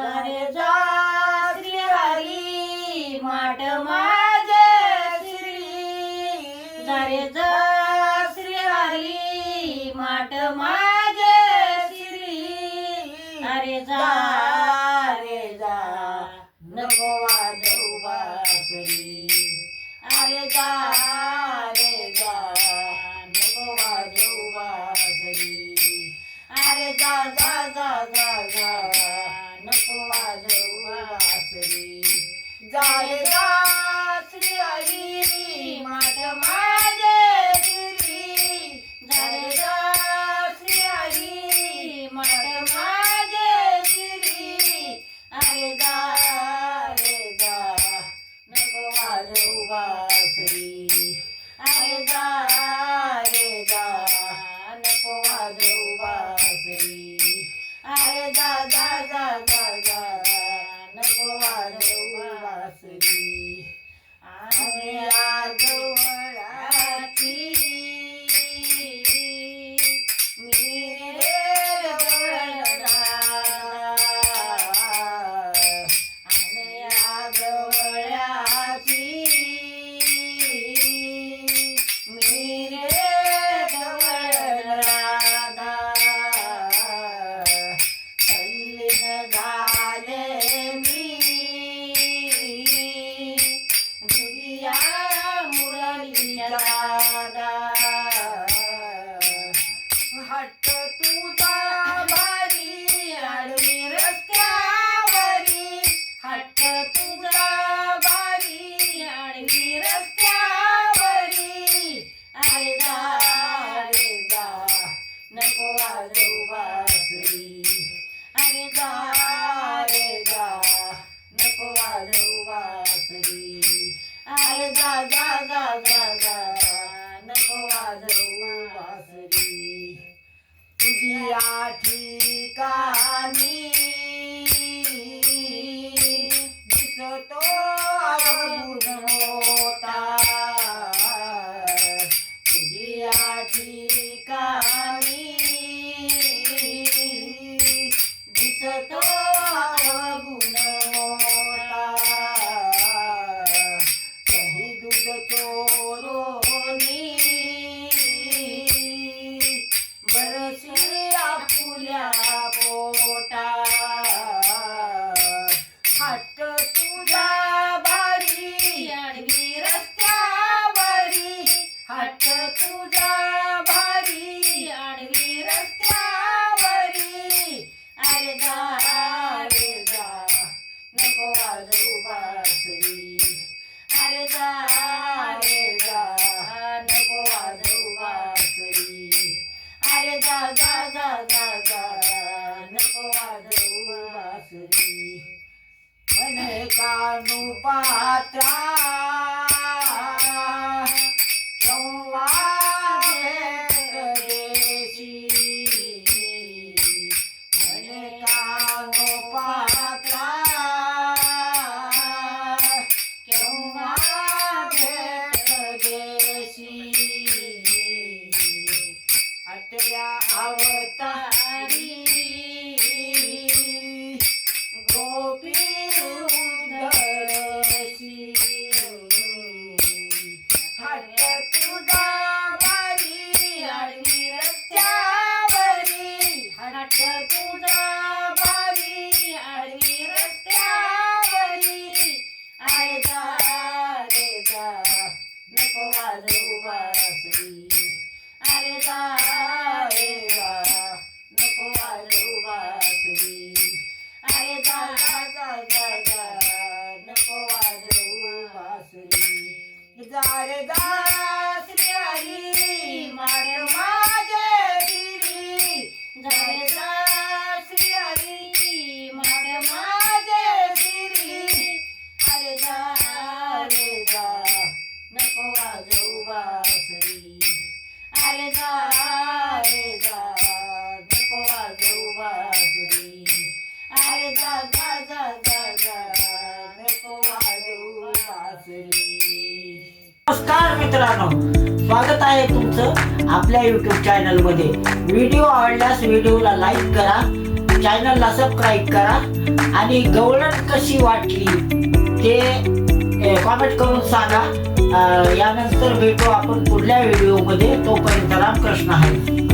अरे जा श्री हरी माठ माझे श्री अरे जा श्री हरी माठ माझे श्री अरे जा नको वाजवू बासरी अरे जा नको वाजवू बासरी अरे जा नको वाजवू बासरी जाय जा श्री हरी माठ माझे श्री जाय जा श्री हरी माठ माझे श्री अरे जा नको वाजवू बासरी अरे जा नको वाजवू बासरी अरे जा नको वाजवू बासरी आणि आजवळाची मी रे जवळला आणि आजवळाची मी रे जवळला झाले मी दुनिया मुरलीच्या हट्ट तुझा भारी आडवी रस्त्यावरी हट्ट तुझा भारी आडवी रस्त्यावरी अरे जा नको वाजवू बासरी अरे जा नको वाजवू बासरी अरे जा नको वाजवू बासरी तुझ्या ठिकाणी दिसतो अवगुण मोठा तुझ्या ठिकाणी दिसतो अवगुण मोठा काही दूध चोरोनी बरशी आपुल्या पोटा हट्ट तुझा भारी आडवी रस्त्यावरी हट्ट तुझा भारी आडवी रस्त्यावरी अरे जा नको वाजवू बासरी अरे जा नको वाजवू बासरी अरे जा नको वाजवू बासरी म्हणे कानू पात्रा केव्हा भेट देशी म्हणे कानू पात्रा केव्हा भेट देशी आठव्या अवतारी गोपी उदरशी हट्ट तुझा भारी आडवी रस्त्यावरी हट्ट तुझा भारी आडवी रस्त्यावरी अरे जा नको वाजवू बासरी अरे जा नको वाजवू बासरी अरे जा नको वाजवू बासरी जा रे जा श्री हरी माठ माझे श्री जा रे जा श्री हरी माठ माझे श्री अरे जा नको वाजवू बासरी अरे जा नको वाजवू बासरी अरे जा नको वाजवू बासरी। नमस्कार मित्रांनो, स्वागत आहे तुमचं आपल्या YouTube चॅनल मध्ये. व्हिडिओ आवडल्यास व्हिडिओला लाईक करा, चॅनलला सबस्क्राईब करा आणि गवळण कशी वाटली ते कॉमेंट करून सांगा. यानंतर भेटू आपण पुढल्या व्हिडिओ मध्ये. तोपर्यंत रामकृष्ण हरी.